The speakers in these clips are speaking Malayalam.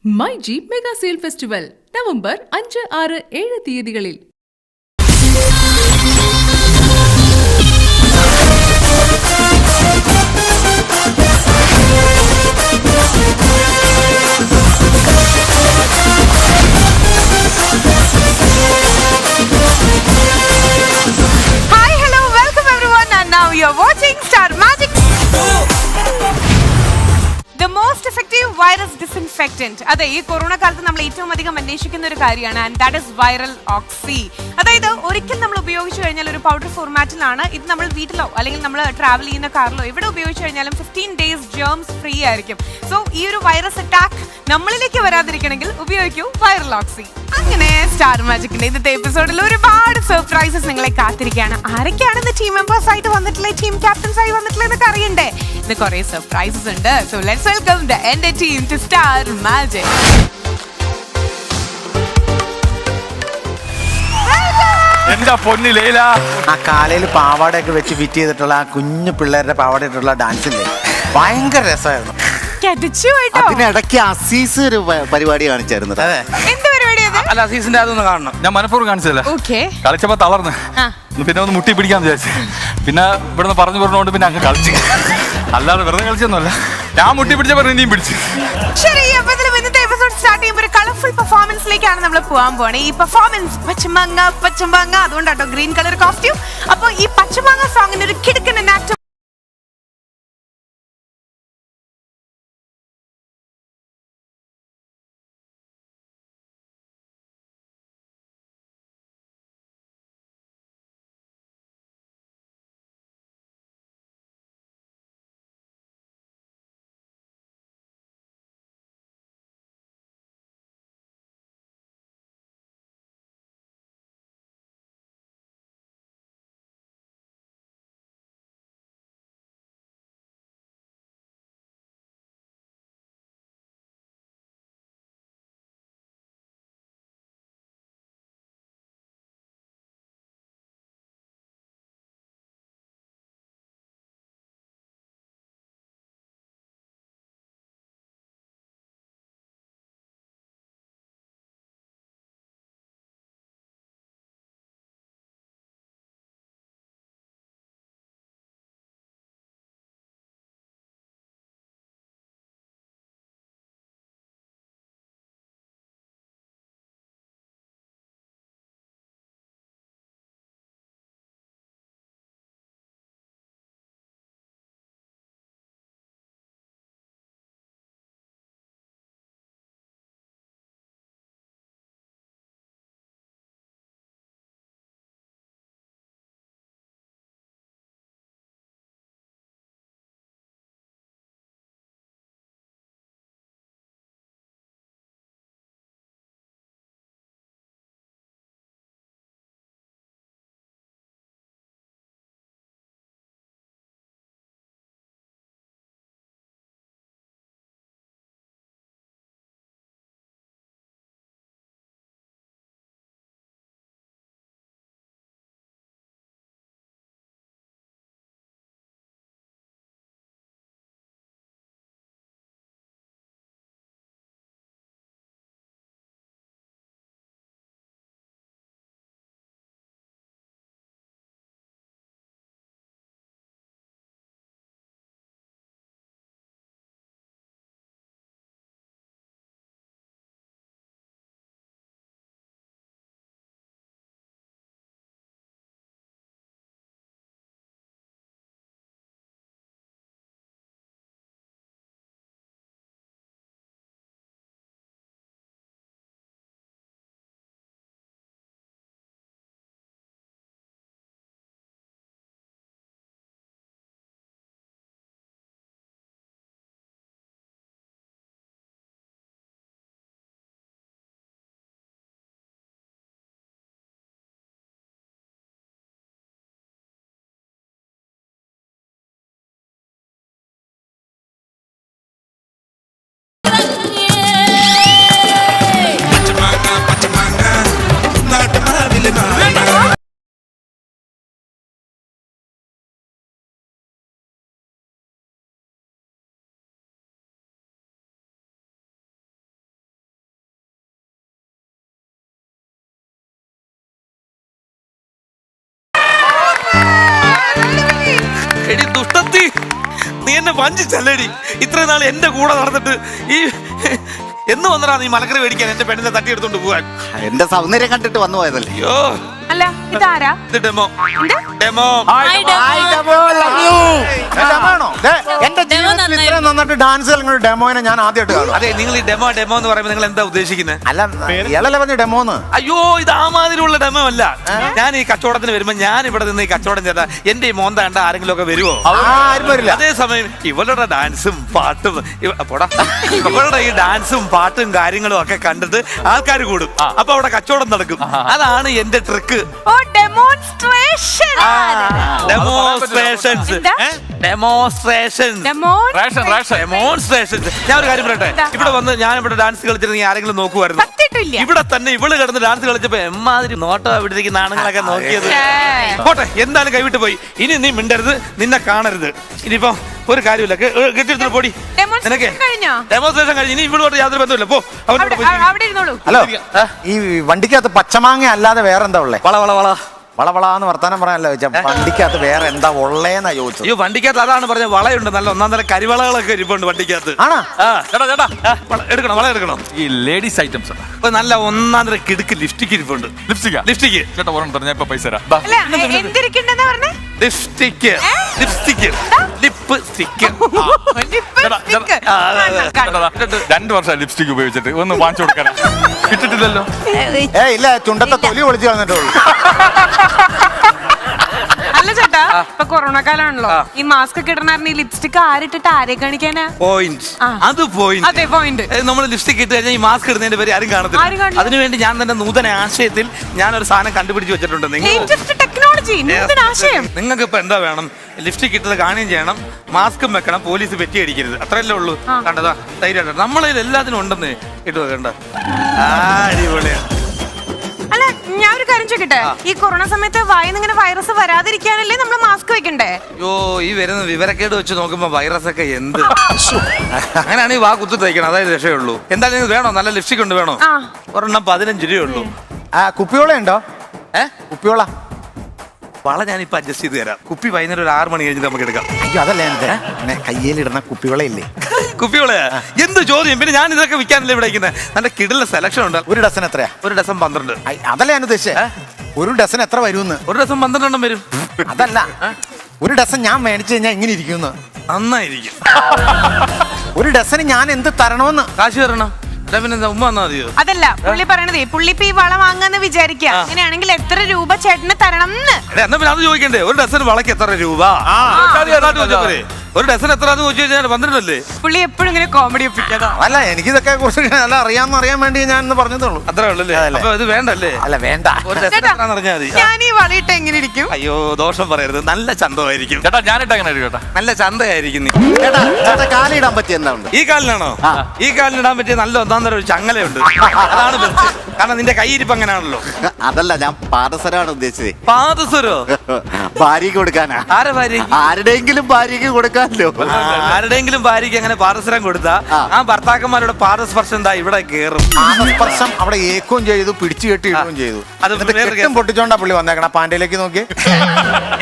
My jeep mega sale festival November 5, 6, 7 തീയതികളിൽ. Hi, hello, welcome everyone, and now you're watching Star Magic. The most effective virus disinfectant. അതെ, ഈ കൊറോണ കാലത്ത് നമ്മൾ ഏറ്റവും അധികം അന്വേഷിക്കുന്ന ഒരു കാര്യമാണ്, ആൻഡ് ദാറ്റ് ഇസ് വൈറൽ ഓക്സി. അതായത് ഒരിക്കൽ നമ്മൾ ഉപയോഗിച്ചു കഴിഞ്ഞാൽ ഒരു പൗഡർ ഫോർമാറ്റിലാണ് ഇത്. നമ്മൾ വീട്ടിലോ അല്ലെങ്കിൽ നമ്മൾ ട്രാവൽ ചെയ്യുന്ന കാറിലോ എവിടെ ഉപയോഗിച്ചു കഴിഞ്ഞാലും 15 days ജേംസ് ഫ്രീ ആയിരിക്കും. സോ ഈ ഒരു വൈറസ് അറ്റാക്ക് നമ്മളിലേക്ക് വരാതിരിക്കണമെങ്കിൽ ഉപയോഗിക്കൂ വൈറൽ ഓക്സി. അങ്ങനെ സ്റ്റാർ മാജിക്കിന്റെ ഇന്നത്തെ എപ്പിസോഡിൽ ഒരുപാട് സർപ്രൈസസ് നിങ്ങളെ കാത്തിരിക്കുകയാണ്. ആരൊക്കെയാണ് ഇന്ന് ടീം മെമ്പേഴ്സ് ആയിട്ട് വന്നിട്ടുള്ളത്, ടീം ക്യാപ്റ്റൻസ് ആയി വന്നിട്ടുള്ളത് എന്നൊക്കെ അറിയണ്ടേ? ഇന്ന് കുറെ സർപ്രൈസസ് ഉണ്ട്. സോ ലെറ്റ്സ് വെൽക്കം ദ എന്റെ ടീം ടു സ്റ്റാർ മാജിക്. എന്റെ പൊന്നി ലൈല, ആ കാലയിൽ പാവാടയൊക്കെ വെച്ച് ഫിറ്റ് ചെയ്തിട്ടുള്ള ആ കുഞ്ഞു പിള്ളേരുടെ പാവാട ഇട്ടുള്ള ഡാൻസില്ലേ, ഭയങ്കര രസമായിരുന്നു. അതിനിടയ്ക്ക് അസീസ് ഒരു പരിപാടി കാണിച്ചായിരുന്നു. അതെ, എന്ത് പരിപാടി അത്? അല്ല സീസന്റെ അതൊന്ന് കാണണം. ഞാൻ മനഃപൂർവ്വം കാണിച്ചതല്ലേ, ഓക്കെ. കളിച്ചപ്പോ തളർന്ന് പിന്നെ ഒന്ന് മുട്ടി പിടിക്കാന്ന് വിചാരിച്ചു. പിന്നെ ഇവിടുന്ന് പറഞ്ഞുകൊണ്ട് പിന്നെ അങ്ങ് കളിച്ച്, അല്ലാതെ വെറുതെ കളിച്ചൊന്നുമല്ല. ഞാൻ മുട്ടി പിടിച്ചപ്പോ ഇനിയും പിടിച്ചു. ശരി, അപ്പൊ ഇന്നത്തെ എപ്പിസോഡ് സ്റ്റാർട്ട് ചെയ്യുമ്പോൾ ഒരു കളർഫുൾ പെർഫോമൻസിലേക്കാണ് നമ്മൾ പോകാൻ പോണേ. ഈ പെർഫോമൻസ് പച്ചമാങ്ങ അതുകൊണ്ടാട്ടോ ഗ്രീൻ കളർ കോസ്റ്റ്യൂം. അപ്പൊ ഈ പച്ചമാങ്ങ സോങ്ങിന് ഒരു കിടക്കൻ എന്നെ വഞ്ചിച്ചല്ലേടി ഇത്രയും നാൾ എന്റെ കൂടെ നടന്നിട്ട് ഈ എന്ന് വന്നടാ നീ മലക്കറി മേടിക്കാൻ എന്റെ പെണ്ണിനെ തട്ടിയെടുത്തോണ്ട് പോവാൻ. എന്റെ സൗന്ദര്യം കണ്ടിട്ട് വന്നു പോയതല്ലേ. അയ്യോ അല്ല ഇതാരാ? ഇത് ഡെമോ ഡെമോ എന്റെ ജീവിതത്തിൽ ഇത്രയും നന്നായിട്ട് ഡാൻസ് കളിക്കുന്ന ഡെമോനെ ഞാൻ ആദ്യമായിട്ട് കാണും. അതെ നിങ്ങൾ ഈ ഡെമോ ഡെമോ എന്ന് പറയുമ്പോൾ നിങ്ങൾ എന്താ ഉദ്ദേശിക്കുന്നത്? അല്ല ഇയാളല്ലേ പറഞ്ഞ ഡെമോന്ന്? അയ്യോ ഇത് ആ മാതിരിയുള്ള ഡെമോ അല്ല. ഞാൻ ഈ കച്ചവടത്തിന് വരുമ്പോ ഞാൻ ഇവിടെ നിന്ന് ഈ കച്ചവടം ചെയ്താൽ എന്റെ ഈ മോന്ത കണ്ട ആരെങ്കിലും ഒക്കെ വരുമോ? ആരും വരില്ല. അതേസമയം ഇവളുടെ ഡാൻസും പാട്ടും ഇവളുടെ ഈ ഡാൻസും പാട്ടും കാര്യങ്ങളും ഒക്കെ കണ്ടിട്ട് ആൾക്കാർ കൂടും. അപ്പൊ അവിടെ കച്ചവടം നടക്കും. അതാണ് എന്റെ ട്രിക്ക്. ഓ ഡെമോൺസ്ട്രേഷൻ. ഡെമോൺസ്ട്രേഷൻസ് എന്താ? Demonstration demonstrations. ഞാൻ ഒരു കാര്യം പറയട്ടെ, ഇവിടെ വന്ന് ഞാൻ ഇവിടെ ഡാൻസ് കളിച്ചിരുന്നെങ്കിൽ ആരെങ്കിലും നോക്കുമായിരുന്നു? സത്യമായിട്ടില്ല. ഇവിടെ തന്നെ ഇവള് കിടന്ന് ഡാൻസ് കളിച്ചപ്പോ എമ്മാതിരി നോട്ടോ ഇവിടെ ഇരിക്കുന്ന ആണുങ്ങളൊക്കെ നോക്കിയത്. പോട്ടെ, എന്തായാലും കൈവിട്ട് പോയി. ഇനി നീ മിണ്ടരുത്, നിന്നെ കാണരുത്. ഇനിയിപ്പോ ഒരു കാര്യമില്ല, കെട്ടിയെടുത്തിട്ട് പോടി. നിനക്ക് കഴിഞ്ഞോ? ഡെമോൺസ്ട്രേഷൻ കഴിഞ്ഞു. ഇനി ഇവളോട്ട് യാതൊരു ബന്ധമില്ല. പോ അവരോട് പോയി. അവിടെ ഇരുന്നോളൂ. ഹലോ, ഈ വണ്ടിക്കകത്ത് പച്ചമാങ്ങ അല്ലാതെ വേറെ എന്താ ഉള്ളേ? വള വള വള വളവളാന്ന് വർത്താനം പറയാനല്ലോ ചോദിച്ചാ. വണ്ടിക്കകത്ത് വേറെ എന്താ ഉള്ളേന്നാ ചോദിച്ചത്. അയ്യോ വണ്ടിക്കകത്ത് അതാണ് പറഞ്ഞ വളയുണ്ട്, നല്ല ഒന്നാം തരം കരിവളകളൊക്കെ ഇരിപ്പുണ്ട് വണ്ടിക്കകത്ത്. ആണോ? ചേട്ടാ എടുക്കണം, വള എടുക്കണം. ഈ ലേഡീസ് ഐറ്റംസ് ഉണ്ട്. ഇപ്പൊ നല്ല ഒന്നാം തരം കിടുക്ക് ലിപ്സ്റ്റിക് ഇരിപ്പുണ്ട്. ലിപ്സ്റ്റിക് ചേട്ടാ ഒരെണ്ണം ഞാൻ ഇപ്പൊ പൈസ തരാം. അല്ല എന്തിരിക്കണ്ടെന്നാ പറഞ്ഞേ? Lipstick lipstick lip stick. ചേട്ടാ 2 വർഷം ലിപ്സ്റ്റിക് ഉപയോഗിച്ചിട്ട് ഒന്ന് വാങ്ങിച്ചു കൊടുക്കണം. കിട്ടിട്ടില്ലല്ലോ. ഇല്ല, ചുണ്ടത്തെ തൊലി പൊളിച്ച് കളഞ്ഞിട്ടുള്ളൂ. അല്ല ചേട്ടാ, ഇപ്പൊ കൊറോണ കാലാണല്ലോ. ഈ മാസ്ക് ഒക്കെ ഇടണായിരുന്നു. ഈ ലിപ്സ്റ്റിക് ആരിട്ടിട്ട് ആരെ കാണിക്കാനാ? പോയിന്റ്. അത് പോയിന്റ്. അതെ പോയിന്റ്. നമ്മൾ ലിപ്സ്റ്റിക് ഇട്ട് കഴിഞ്ഞാൽ ഈ മാസ്ക് ഇടുന്നതിന്റെ പേര് ആരും ആരും കാണത്തില്ല. കാണില്ല. അതിനുവേണ്ടി ഞാൻ തന്നെ നൂതന ആശയത്തിൽ ഞാനൊരു സാധനം കണ്ടുപിടിച്ച് വെച്ചിട്ടുണ്ട്. ലേറ്റസ്റ്റ് ടെക്നോളജി, നൂതന ആശയം. നിങ്ങൾക്ക് ഇപ്പൊ എന്താ വേണം? ലിപ്സ്റ്റിക് ഇട്ടത് കാണുകയും ചെയ്യണം, മാസ്കും വെക്കണം, പോലീസ് പെറ്റി അടിക്കരുത്. അത്രയല്ലേ ഉള്ളൂ. കണ്ടതാ ധൈര്യമായിട്ട് നമ്മളതിൽ എല്ലാത്തിനും ഉണ്ടെന്ന് ഇട്ട് വെക്കണ്ട. അടിപൊളിയാണ്. അല്ല ഞാൻ ഒരു കാര്യം ചോദിക്കട്ടെ, ഈ കൊറോണ സമയത്ത് വായിന്ന് ഇങ്ങനെ വൈറസ് വരാതിരിക്കാനല്ലേ നമ്മൾ മാസ്ക് വെക്കണ്ടേ? അയ്യോ ഈ വരുന്ന വിവരക്കേട് വെച്ച് നോക്കുമ്പോ വൈറസ് ഒക്കെ എന്ത് അങ്ങനെയാണ്. ഈ വാ കുത്തി തയ്ക്കണം, അതായത് രക്ഷയുള്ളൂ. എന്തായാലും നിങ്ങൾക്ക് വേണോ? നല്ല ലിപ്സ്റ്റിക് ഉണ്ട് വേണോ? ഒരെണ്ണം 15 രൂപയുള്ളൂ. കുപ്പിയോള ഉണ്ടോ? കുപ്പിയോള വള ഞാനിപ്പോ അഡ്ജസ്റ്റ് ചെയ്ത് തരാം. കുപ്പി വൈകുന്നേരം ഒരു 6 മണി കഴിഞ്ഞിട്ട് നമുക്ക് എടുക്കാം. അയ്യോ അതല്ല എന്റെ കയ്യിലിടുന്ന കുപ്പിയോള ഇല്ലേ? കുപ്പിയോളയാ? എന്ത് ചോദ്യം! പിന്നെ ഞാൻ ഇതൊക്കെ വിൽക്കാനല്ലേ ഇവിടെ ഇരിക്കുന്നത്. നല്ല കിടില സെലക്ഷൻ ഉണ്ട്. ഒരു ഡസൻ എത്രയാ? ഒരു ഡസൻ 12. അതല്ല ഞാൻ ഉദ്ദേശിച്ചേ. ഒരു ഡസൻ എത്ര വരുമെന്ന്? ഒരു ഡസൻ 12 എണ്ണം വരും. അതല്ല, ഒരു ഡസൻ ഞാൻ മേടിച്ചു കഴിഞ്ഞാൽ എങ്ങനെ ഇരിക്കും? നന്നായിരിക്കും. ഒരു ഡസന് ഞാൻ എന്ത് തരണമെന്ന്? കാശ് തരണം. പിന്നെ ഉമ്മ വന്നാ മതിയോ? അതല്ല പുള്ളി പറയണതേ, പുള്ളി ഇപ്പൊ ഈ വള വാങ്ങാന്ന് വിചാരിക്കുക. അങ്ങനെയാണെങ്കിൽ എത്ര രൂപ ചേട്ടന് തരണം എന്ന്. എന്നാ പിന്നെ അത് ചോദിക്കണ്ടേ? ഒരു ഡസൻ വളക്ക് എത്ര രൂപ? ഒരു ഡസൻ എത്ര ചോദിച്ചു കഴിഞ്ഞാൽ 12 അല്ലേ? പുള്ളി എപ്പോഴും ഇങ്ങനെ കോമഡി ഒപ്പിക്കാതാ. അല്ല, എനിക്കിതൊക്കെ കുറിച്ച് നല്ല അറിയാൻ വേണ്ടി ഞാൻ ഇന്ന് പറഞ്ഞതുള്ളൂ. അത്രേ ഉള്ളല്ലേ? അപ്പൊ ഇത് വേണ്ടല്ലേ? അല്ല വേണ്ട. ഒരു ഡസൻ എത്രയാണെന്ന് അറിഞ്ഞാൽ മതി. ഞാൻ ഈ വളയിട്ട് എങ്ങനെ ഇരിക്കും? അയ്യോ ദോഷം പറയരുത്, നല്ല ചന്തമായിരിക്കും. ചേട്ടാ ഞാനിട്ട് അങ്ങനെ ചേട്ടാ നല്ല ചന്തയായിരിക്കും. നീ ചേട്ടാ കാലിടാൻ പറ്റിയ എന്താ ഉണ്ട്? ഈ കാലിനാണോ? ഈ കാലിനിടാൻ പറ്റിയ നല്ല ഒന്നാം തരം ഒരു ചങ്ങലയുണ്ട്. അതാണ് ബെസ്റ്റ്. കാരണം നിന്റെ കൈയിരിപ്പ് അങ്ങനെയാണല്ലോ. അതല്ല, ഞാൻ പാദസരമാണ് ഉദ്ദേശിച്ചത്. പാദസരോ? ഭാര്യക്ക് കൊടുക്കാനാ. ആരെ ഭാര്യ? ആരുടെയെങ്കിലും ഭാര്യക്ക് കൊടുക്കാമല്ലോ. ആരുടെയെങ്കിലും ഭാര്യക്ക് അങ്ങനെ പാദസരം കൊടുത്താ ആ ഭർത്താക്കന്മാരുടെ പാദസ്പർശം എന്താ ഇവിടെ കേറും. പാദസ്പർശം അവിടെ ഏക്കുകയും ചെയ്തു, പിടിച്ചു കെട്ടി ഇടുകയും ചെയ്തു. അത് വേറൊരു കേസ്. പൊട്ടിച്ചോണ്ടാ പുള്ളി വന്നേക്കണ. പാൻറിലേക്ക് നോക്കി.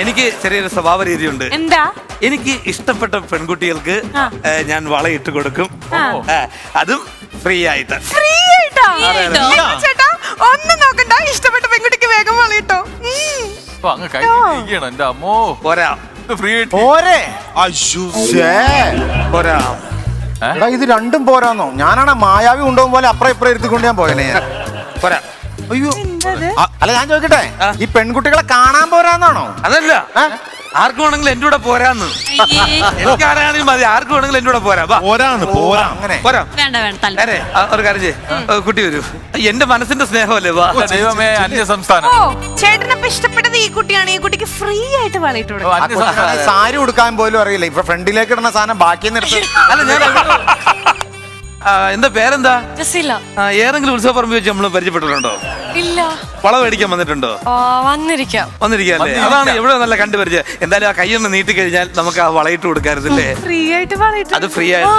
എനിക്ക് ചെറിയൊരു സ്വഭാവ രീതിയുണ്ട്. എന്താ? എനിക്ക് ഇഷ്ടപ്പെട്ട പെൺകുട്ടികൾക്ക് ഞാൻ വളയിട്ട് കൊടുക്കും. അതും ഫ്രീ ആയിട്ട്. ഫ്രീ ആയിട്ടാ? ചേട്ടാ ഒന്നും നോക്കണ്ട, ഇഷ്ടപ്പെട്ട പെൺകുട്ടിക്ക് വേഗം വളയിട്ടോ. അങ്ങ് കഴിക്കണം. എന്റെ അമ്മോ പോരാ, ഫ്രീ പോരെ. പോരാ. എടാ ഇത് രണ്ടും പോരാന്നോ? ഞാനാണ് മായാവി കൊണ്ടുപോകും പോലെ അപ്പുറം ഇപ്പുറം ഇരുത്തിക്കൊണ്ട് ഞാൻ പോയനെ. പോരാ. അയ്യോ അല്ല ഞാൻ ചോദിക്കട്ടെ, ഈ പെൺകുട്ടികളെ കാണാൻ പോരാന്നാണോ? അതല്ല, ആർക്ക് വേണമെങ്കിലും എന്റെ കൂടെ പോരാന്ന്. എനിക്ക് ആരാണെങ്കിലും മതി, ആർക്ക് വേണമെങ്കിലും എന്റെ കൂടെ പോരാ. അങ്ങനെ പോരാ. വേണ്ട വേണ്ട അരെ ഒരു കാര്യം ചെയ്യ്, കുട്ടി വരൂ. എന്റെ മനസ്സിന്റെ സ്നേഹമല്ലേ? വാ. ദൈവമേ, അന്യ സംസ്ഥാനം. ഓ ചേട്ടനപ്പൊ ഇഷ്ടപ്പെട്ടത് ഈ കുട്ടിയാണ്. ഈ കുട്ടിക്ക് ഫ്രീ ആയിട്ട് വളയിട്ട് കൊടുക്കും. അന്യ സംസ്ഥാനം. സാരി ഉടുക്കാൻ പോലും അറിയില്ല. ഇപ്പൊ ഫ്രണ്ടിലേക്ക് ഇടുന്ന സാധനം ബാക്കി നിർത്തി. അല്ല ഞാൻ എന്താ പേരെന്താ? ജസീല. ഏതെങ്കിലും ഉത്സവ പറമ്പ് വെച്ച് നമ്മള് പരിചയപ്പെട്ടിട്ടുണ്ടോ? ഇല്ല. വള മേടിക്കാൻ വന്നിട്ടുണ്ടോ? വന്നിരിക്കാം. വന്നിരിക്കല്ലേ? അതാണ് എവിടെ നല്ല കണ്ടുപരിചയം. എന്തായാലും ആ കൈയൊന്ന് നീട്ടി കഴിഞ്ഞാൽ നമുക്ക് ആ വളയിട്ട് കൊടുക്കാറില്ലേ? ഫ്രീ ആയിട്ട് വളയിട്ട്. അത് ഫ്രീ ആയിട്ട്.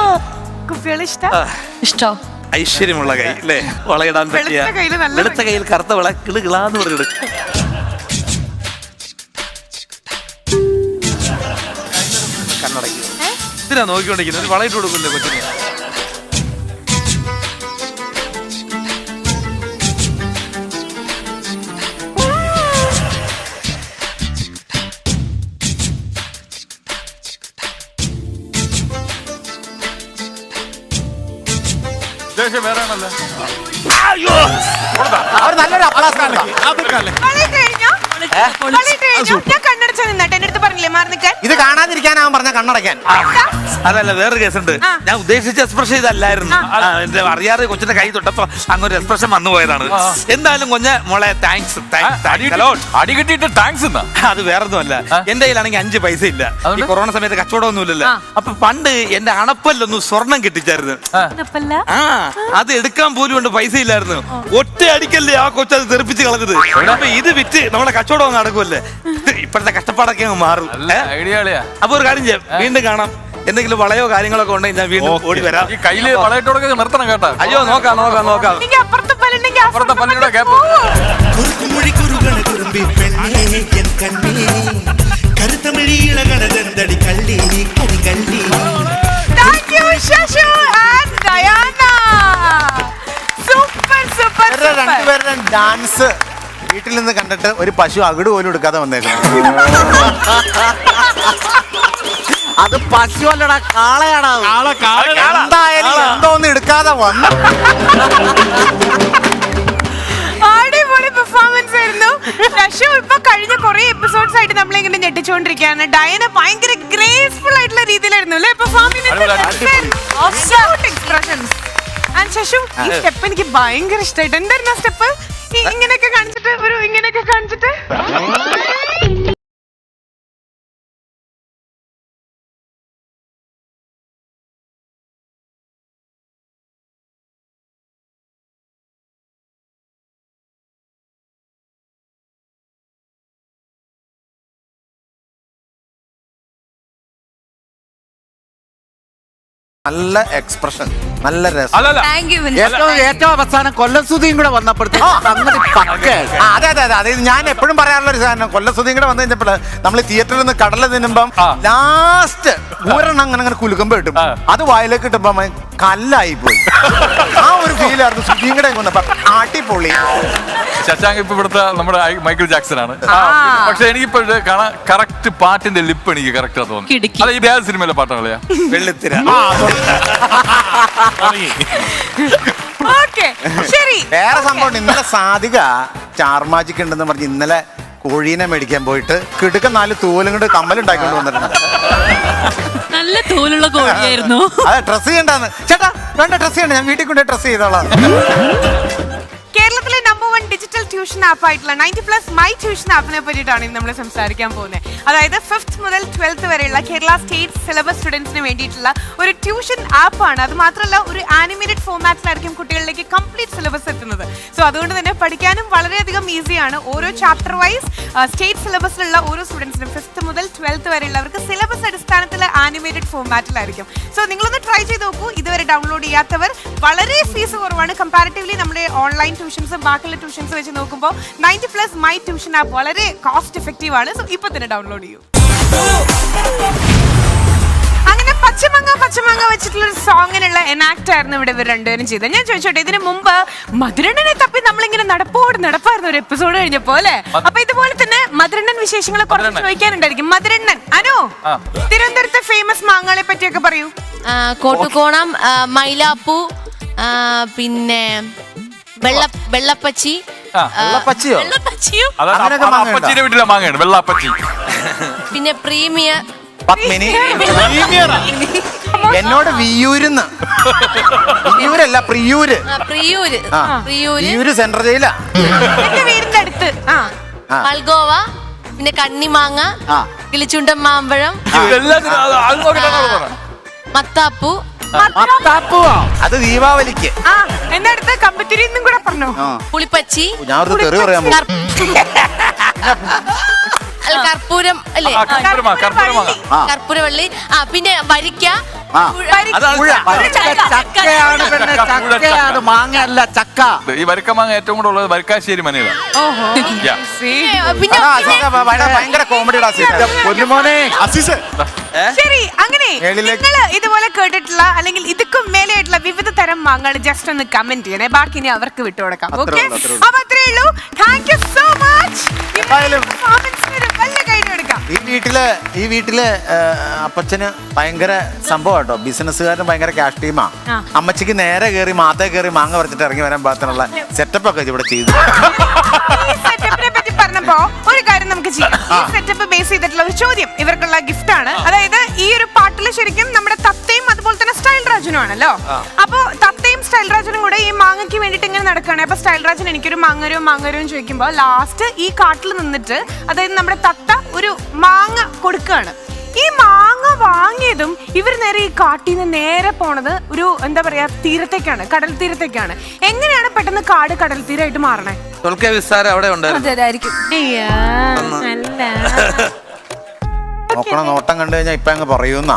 കുപ്പികൾ ഇഷ്ടം? ഇഷ്ടം. ഐശ്വര്യമുള്ള കൈ അല്ലേ? വളയിടാൻ പറ്റിയ വെളുത്ത കയ്യില് നല്ല വെളുത്ത കയ്യിൽ കറുത്ത വള കിളുകിളാന്ന് പറഞ്ഞിട്ട്. കണ്ണടയ്ക്കുക. എന്തിനാ നോക്കിക്കൊണ്ടിരിക്കുന്നത്? ഒരു വളയിട്ട് കൊടുക്കില്ലേ കൊച്ചിന്? ദേഷ്യം വേറെ ആണല്ലോ. അവർ നല്ലൊരു അപ്ലാസ് വളയിട്ട് കഴിഞ്ഞോ? വളയിട്ട് കഴിഞ്ഞോ? ഞാൻ കണ്ണടച്ചാ നിന്നട്ടെ. എന്റെ അടുത്ത് പറഞ്ഞില്ലേ മാറി നിൽക്കാൻ? ഇത് കാണാതിരിക്കാനാവും പറഞ്ഞ കണ്ണടയ്ക്കാൻ. അതല്ല, വേറൊരു കേസുണ്ട്. ഞാൻ ഉദ്ദേശിച്ച എക്സ്പ്രഷൻ ഇതല്ലായിരുന്നു. എന്റെ അറിയാതെ കൊച്ചിന്റെ കൈ തൊട്ടപ്പോ അങ്ങൊരു എക്സ്പ്രഷൻ വന്നു പോയതാണ്. എന്തായാലും മോളെ താങ്ക്സ്. അടി കിട്ടിയിട്ട് താങ്ക്സ് എന്നാ. അത് വേറൊന്നുമല്ല, എന്റെ കയ്യിലാണെങ്കിൽ 5 പൈസ ഇല്ല. ഈ കൊറോണ സമയത്ത് കച്ചവടമൊന്നുമില്ലല്ലോ. അപ്പൊ പണ്ട് എന്റെ അണപ്പല്ലൊന്നും സ്വർണം കിട്ടിച്ചായിരുന്നു. ആ, അത് എടുക്കാൻ പോലും കൊണ്ട് പൈസ ഇല്ലായിരുന്നു. ഒറ്റ അടിക്കല്ലേ ആ കൊച്ചത് തെറിപ്പിച്ച് കളഞ്ഞത്. അപ്പൊ ഇത് വിറ്റ് നമ്മുടെ കച്ചവടം നടക്കുമല്ലേ. ഇപ്പോഴത്തെ കഷ്ടപ്പാടൊക്കെ അങ്ങ് മാറും. അപ്പൊ ഒരു കാര്യം ചെയ്യാം, വീണ്ടും കാണാം. എന്തെങ്കിലും വളയോ കാര്യങ്ങളൊക്കെ ഉണ്ടെങ്കിൽ ഞാൻ വീണ്ടും ഓടി വരാം. ഈ കയ്യില് വളയിട്ടോടൊക്കെ നിർത്തണം കേട്ടോ. അയ്യോ, നോക്കാം. എനിക്ക് അപ്പുറത്തെ പല്ലുണ്ടെങ്കിൽ അപ്പുറത്തെ പല്ലിയുടെ ഗ്യാപ്പ്. കുറുക്കുമൊഴി കുറുകണ കുറുമ്പി പെണ്ണേ എൻ കണ്ണേ കരുത്തമിഴി ഇളകണതെന്തടി കള്ളി കടി കള്ളി. Thank you, Shashu and Diana. Super. രണ്ടുപേരുടെ ഡാൻസ് വീട്ടിൽ നിന്ന് കണ്ടിട്ട് ഒരു പശു അകിട് പോലും എടുക്കാതെ വന്നേക്കണം. അത് പശു അല്ലടാ, കാളയാടാ. എന്തായാലും എന്തോ ഒന്നും എടുക്കാതെ വന്നു. അടിപൊളി പെർഫോമൻസ് ആയിരുന്നു. ശശു ഇപ്പൊ കഴിഞ്ഞ കുറെ എപ്പിസോഡ്സ് ആയിട്ട് നമ്മളെ ഇങ്ങനെ ഞെട്ടിച്ചുകൊണ്ടിരിക്കുകയാണ്. ഡയന ഭയങ്കര ഗ്രേസ്ഫുൾ ആയിട്ടുള്ള രീതിയിലായിരുന്നു അല്ലേ എക്സ്പ്രഷൻസ്. ആൻഡ് ശശു, ഈ സ്റ്റെപ്പ് എനിക്ക് ഭയങ്കര ഇഷ്ടമായിട്ട്. എന്തായിരുന്നു സ്റ്റെപ്പ്? ഇങ്ങനെയൊക്കെ കാണിച്ചിട്ട് നല്ല എക്സ്പ്രഷൻ, നല്ല രസം. അല്ലല്ല, ഏറ്റവും അവസാനം കൊല്ലം സുധിയും കൂടെ വന്നപ്പോഴത്തേക്ക് അതെ ഞാൻ എപ്പോഴും പറയാറുള്ള ഒരു സാധനം. കൊല്ലസുധിയും കൂടെ വന്നു കഴിഞ്ഞപ്പോൾ നമ്മൾ തിയേറ്ററിൽ നിന്ന് കടല തിന്നുമ്പം ലാസ്റ്റ് ഊരെണ്ണം അങ്ങനെ കുലുക്കുമ്പോ കിട്ടും. അത് വായിലേക്ക് കിട്ടുമ്പോ കല്ലായി പോയി. ആ ഒരു ഫീലായിരുന്നു സുധിയും കൂടെ കൊണ്ടപ്പോ. അടിപൊളി. ശശാങ്ക് ഇപ്പൊ ഇവിടുത്തെ നമ്മുടെ മൈക്കിൾ ജാക്സൺ ആണ്. പക്ഷെ എനിക്കിപ്പോ കറക്റ്റ് പാട്ടിന്റെ ലിപ്പ് എനിക്ക് കറക്റ്റ് തോന്നുന്നു. അല്ല, ഇത് ഏത് സിനിമയിലെ പാട്ടാണ്? വെള്ളിത്തിര. ശരി. വേറെ സംഭവം, ഇന്നലെ സാധിക സ്റ്റാർ മാജിക് ഉണ്ടെന്ന് പറഞ്ഞ് ഇന്നലെ കോഴീനെ മേടിക്കാൻ പോയിട്ട് കിടുക്ക 4 തൂലും കൊണ്ട് കമ്മലുണ്ടാക്കിക്കൊണ്ട് വന്നിട്ടുണ്ട്. നല്ല തോലുള്ള കോഴിയായിരുന്നു. അതെ, ഡ്രസ് ചെയ്യണ്ടെന്ന്. ചേട്ടാ വേണ്ട, ഡ്രസ് ചെയ്യണ്ട, ഞാൻ വീട്ടിൽ കൊണ്ട് ഡ്രസ് ചെയ്തോളാം. കേരളത്തിലെ നമ്പർ 1 ഡിജിറ്റൽ ട്യൂഷൻ ആപ്പ് ആയിട്ടുള്ള 90+ മൈ ട്യൂഷൻ ആപ്പിനെ പറ്റിയിട്ടാണ് ഇന്ന് നമ്മൾ സംസാരിക്കാൻ പോകുന്നത്. അതായത് 5th മുതൽ 12th വരെയുള്ള കേരള സ്റ്റേറ്റ് സിലബസ് സ്റ്റുഡൻസിന് വേണ്ടിയിട്ടുള്ള ഒരു ട്യൂഷൻ ആപ്പാണ്. അത് മാത്രമല്ല, ഒരു ആനിമേറ്റഡ് ഫോർമാറ്റിലായിരിക്കും കുട്ടികളിലേക്ക് കംപ്ലീറ്റ് സിലബസ് എത്തുന്നത്. സോ അതുകൊണ്ട് തന്നെ പഠിക്കാനും വളരെയധികം ഈസിയാണ്. ഓരോ ചാപ്റ്റർ വൈസ് സ്റ്റേറ്റ് സിലബസിലുള്ള ഓരോ സ്റ്റുഡൻസിനും 5th മുതൽ 12th വരെയുള്ളവർക്ക് സിലബസ് അടിസ്ഥാനത്തിൽ ആനിമേറ്റഡ് ഫോർമാറ്റിലായിരിക്കും. സോ നിങ്ങളൊന്ന് ട്രൈ ചെയ്ത് നോക്കൂ. ഇതുവരെ ഡൗൺലോഡ് ചെയ്യാത്തവർ, വളരെ ഫീസ് കുറവാണ് കമ്പാരിറ്റീവ്ലി നമ്മുടെ ഓൺലൈൻ ട്യൂഷൻസും ബാക്കിയുള്ള ട്യൂഷൻസ് വെച്ച് നോക്കുമ്പോൾ 90+ മൈ ട്യൂഷൻ ആപ്പ് വളരെ കോസ്റ്റ് എഫക്റ്റീവ് ആണ്. സോ ഇപ്പൊ തന്നെ ഡൗൺലോഡ് ചെയ്യൂ. അങ്ങനെ പച്ചമങ്ങ വെച്ചിട്ടുള്ള ഒരു സോങ്ങിനുള്ള എനാക്ട് ആയിരുന്നു ഇവിടെ ഇവർ രണ്ടുപേരും ചെയ്തത്. ഞാൻ ചോദിച്ചോട്ടെ, ഇതിനു മുമ്പ് മധുരണ്ണനെ തപ്പി നമ്മളിങ്ങനെ നടപ്പായിരുന്നു ഒരു എപ്പിസോഡ് കഴിഞ്ഞപ്പോ അല്ലേ? അപ്പൊ ഇതുപോലെ തന്നെ മധുരണ്ണൻ വിശേഷങ്ങളെ കുറച്ച് ചോദിക്കാനുണ്ടായിരിക്കും. മധുരണ്ണൻ അനു, തിരുവനന്തപുരത്തെ ഫേമസ് മാങ്ങകളെ പറ്റിയൊക്കെ പറയൂ. കോട്ടുകോണം, മൈലാപ്പൂ, പിന്നെ വെള്ളപ്പച്ചി. വെള്ളപ്പച്ചിയോ? വെള്ളപ്പച്ചിയും അപ്പച്ചിയുടെ വീട്ടിലെ മാങ്ങയാണ് വെള്ളാപ്പച്ചി. പിന്നെ പ്രീമിയർ, പത്മിനി. എന്നോട് വിയൂരെന്ന്. വിയൂരല്ല, പ്രിയൂര്. പ്രിയൂര് സെൻട്രൽ ജയിലാ. എന്റെ വീടിന്റെ അടുത്ത്. മൽഗോവ, പിന്നെ കണ്ണിമാങ്ങ, കിളിച്ചുണ്ടൻ മാമ്പഴം, മത്താപ്പൂ. അത് ദീപാവലിക്ക്. എന്റെ അടുത്ത് കമ്പത്തിരി കൂടെ പറഞ്ഞു. പുളിപ്പച്ചി. ഞാൻ ഒരു തെറി പറയാൻ പോകും. അല്ല, കർപ്പൂരം അല്ലേ? കർപ്പൂരമാങ്ങ കർപ്പൂരവള്ളി. പിന്നെ വരിക്ക. ചക്കയാണ് പെണ്ണെ, ചക്കയാണ്, മാങ്ങ അല്ല ചക്ക. ഈ വരിക്കമാങ്ങ ഏറ്റവും കൂടെ ഉള്ളത് വരിക്കാശ്ശേരി മനയിലാണ്. പിന്നെ ഭയങ്കര കോമഡിയുടെ പൊന്നുമോനെ ശരി, അങ്ങനെ മേളിലേക്ക്. നിങ്ങൾ ഇതുപോലെ കേട്ടിട്ടുള്ള അല്ലെങ്കിൽ ഇതൊക്കെ മേലെയായിട്ടുള്ള വിവിധ തരം മാങ്ങകൾ ജസ്റ്റ് ഒന്ന് കമന്റ് ചെയ്യണേ. ബാക്കി ഇനി അവർക്ക് വിട്ടുകൊടുക്കാം. ഓക്കെ, അപ്പൊ അത്രേ ഉള്ളൂ. Thank you so much. ഈ വീട്ടില് അപ്പച്ചന് ഭയങ്കര സംഭവം കേട്ടോ. ബിസിനസ്സുകാരന് ഭയങ്കര ക്യാഷ് ടീമാ. അമ്മച്ചിക്ക് നേരെ കയറി മാത്തേ കയറി മാങ്ങ പറിച്ചിട്ട് ഇറങ്ങി വരാൻ പാകത്തിനുള്ള സെറ്റപ്പ് ഒക്കെ ഇവിടെ ചെയ്തു. ഈ സെറ്റപ്പിനെ പറ്റി പറഞ്ഞപ്പോ ഒരു കാര്യം നമുക്ക് ചെയ്യാം. ഈ സെറ്റപ്പ് ബേസ് ചെയ്തിട്ടുള്ള ഒരു ചോദ്യം ഇവർക്കുള്ള ഗിഫ്റ്റ് ആണ്. അതായത് ഈ ഒരു പാട്ടിൽ ശരിക്കും നമ്മുടെ തത്തയും അതുപോലെ തന്നെ സ്റ്റൈൽ രാജനും ആണല്ലോ. അപ്പൊ തത്തയും സ്റ്റൈൽ രാജനും കൂടെ ഈ മാങ്ങയ്ക്ക് വേണ്ടിട്ട് ഇങ്ങനെ നടക്കുകയാണ്. അപ്പൊ സ്റ്റൈൽ രാജൻ എനിക്കൊരു മാങ്ങരും ചോദിക്കുമ്പോ ലാസ്റ്റ് ഈ കാട്ടിൽ നിന്നിട്ട് അതായത് നമ്മുടെ തത്ത ഒരു മാങ്ങ കൊടുക്കുകയാണ്. ഈ മാങ്ങ വാങ്ങിയതും ഇവർ നേരെ ഈ കാട്ടിൽ നിന്ന് നേരെ പോണത് ഒരു എന്താ പറയാ തീരത്തേക്കാണ്, കടൽ തീരത്തേക്കാണ്. എങ്ങനെയാണ് പെട്ടെന്ന് കാട് കടൽ തീരമായിട്ട് മാറണേ? അവിടെ ഉണ്ടായിരുന്നു. നോക്കണ നോട്ടം കണ്ടു കഴിഞ്ഞാൽ ഇപ്പൊ അങ്ങ് പറയുന്ന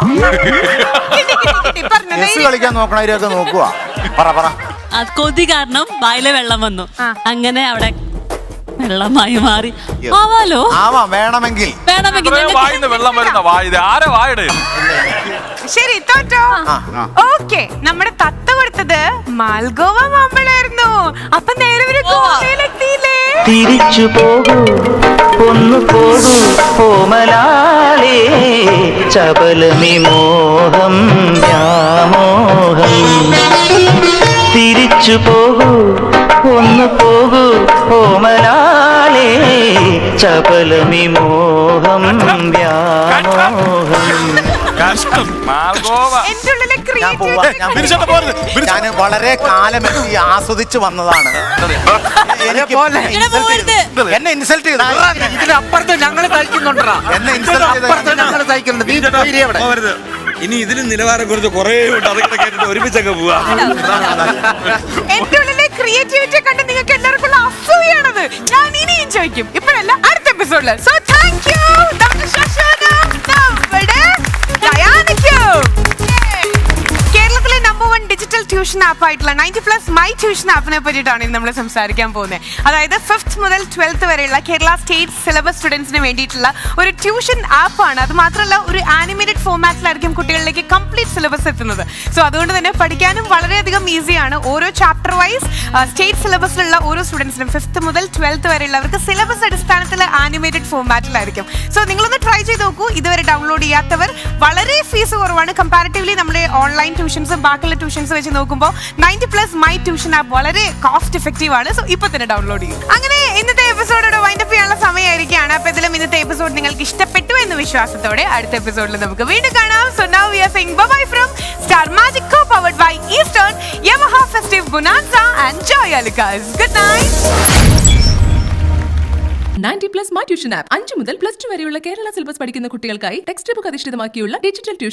കളിക്കാൻ നോക്കണവരൊക്കെ നോക്കുക. പറ കൊതി കാരണം വായിലെ വെള്ളം വന്നു, അങ്ങനെ അവിടെ വെള്ളമായി മാറി. ആവാലോ, ആവാം, വേണമെങ്കിൽ വെള്ളം വരുന്ന വായ ആരെ വായുടെ. ശരി, തോറ്റോ? ഓക്കെ, നമ്മുടെ തത്ത കൊടുത്തത് മാൽഗോവ മാമ്പഴായിരുന്നു. അപ്പൊ നേരെ ഒരു ഗോവയിലെത്തിയില്ലേ? തിരിച്ചു പോകൂ, ഒന്നു പോകൂ കോമലാലേ, ചപലമി മോഹം വ്യാമോഹം. തിരിച്ചു പോകൂ, ഒന്നു പോകൂ കോമലാലേ, ചപലമി മോഹം വ്യാമോഹം. എന്റെ ഉള്ളിലെ ഞാൻ വളരെ കാലമെത്തി ആസ്വദിച്ചു വന്നതാണ്. എന്നെ ഇൻസൾട്ട് ചെയ്തു. ഇതിനപ്പുറത്ത് ഞങ്ങൾ തയ്ക്കുന്നുണ്ടാ, എന്നെ ഇൻസൾട്ട് ചെയ്ത് ഞങ്ങൾ തയ്ക്കുന്നുണ്ട്. നീ അവിടെ ഇനി ഇതിലും നിലവാരം കുറിച്ച് കുറേ ഉണ്ട്. അതൊക്കെ കേട്ടിട്ട് ഒരുമിച്ചൊക്കെ പോവാ. എന്റെ ഉള്ളിലെ ക്രിയേറ്റിവിറ്റി കണ്ട് നിങ്ങൾക്ക് എല്ലാവർക്കും അസൂയാണത്. ഞാൻ ഇനിയും ചോദിക്കും, ഇപ്പോഴല്ല അടുത്ത എപ്പിസോഡില്. സോ താങ്ക് യു ഡോക്ടർ ശശാന. കേരളത്തിലെ നമ്പർ 1 ഡിജിറ്റൽ ട്യൂഷൻ ആപ്പ് ആയിട്ടുള്ള 90+ മൈ ട്യൂഷൻ ആപ്പിനെ പറ്റിയിട്ടാണ് നമ്മൾ സംസാരിക്കാൻ പോകുന്നത്. അതായത് 5th മുതൽ 12th വരെയുള്ള കേരള സ്റ്റേറ്റ് സിലബസ് സ്റ്റുഡൻസിന് വേണ്ടിയിട്ടുള്ള ഒരു ട്യൂഷൻ ആപ്പാണ്. അത് മാത്രമല്ല ഒരു ആനിമേറ്റഡ് ഫോർമാറ്റിലായിരിക്കും കുട്ടികളിലേക്ക് കംപ്ലീറ്റ് സിലബസ് എത്തുന്നത്. സോ അതുകൊണ്ട് തന്നെ പഠിക്കാനും വളരെയധികം ഈസിയാണ്. ഓരോ ചാപ്റ്റർ വൈസ് സ്റ്റേറ്റ് സിലബസിലുള്ള ഓരോ സ്റ്റുഡൻസിനും 5th മുതൽ 12th വരെയുള്ളവർക്ക് സിലബസ് അടിസ്ഥാനത്തിൽ ആനിമേറ്റഡ് ഫോർമാറ്റിലായിരിക്കും. സോ നിങ്ങളൊന്ന് ട്രൈ ചെയ്ത് നോക്കൂ. ഇതുവരെ ഡൗൺലോഡ് ചെയ്യാത്തവർ. വളരെ ഫീസ് കുറവാണ് കമ്പാരിറ്റീവ്ലി നമ്മുടെ ഓൺലൈൻ ട്യൂഷൻസും ബാക്കിയുള്ള ട്യൂഷൻസ് വെച്ച് നോക്കുമ്പോൾ 90+ മൈ ട്യൂഷൻ ആപ്പ് വളരെ കോസ്റ്റ് എഫക്റ്റീവ് ആണ്. സോ ഇപ്പൊ തന്നെ ഡൗൺലോഡ് ചെയ്യും. അങ്ങനെ ഇന്നത്തെ എപ്പിസോഡോട് വൈൻഡപ്പ് ചെയ്യാനുള്ള സമയമായിരിക്കുകയാണ്. അപ്പൊ ഇതിലും ഇന്നത്തെ എപ്പിസോഡ് നിങ്ങൾക്ക് ഇഷ്ടപ്പെട്ടു എന്ന വിശ്വാസത്തോടെ അടുത്ത എപ്പിസോഡിൽ നമുക്ക് വീണ്ടും കാണാം. So now we are saying bye from star magic co-powered by Eastern, Yamaha Festive Bonanza and Joy Alucas. Good night. 90+ my tuition app 5 മുതൽ +2 വരെയുള്ള കേരള സിലബസ് പഠിക്കുന്ന കുട്ടികൾക്കായി ടെക്സ്റ്റ് ബുക്ക് അധിഷ്ഠിതമാക്കിയുള്ള ഡിജിറ്റൽ ട്യൂഷൻ.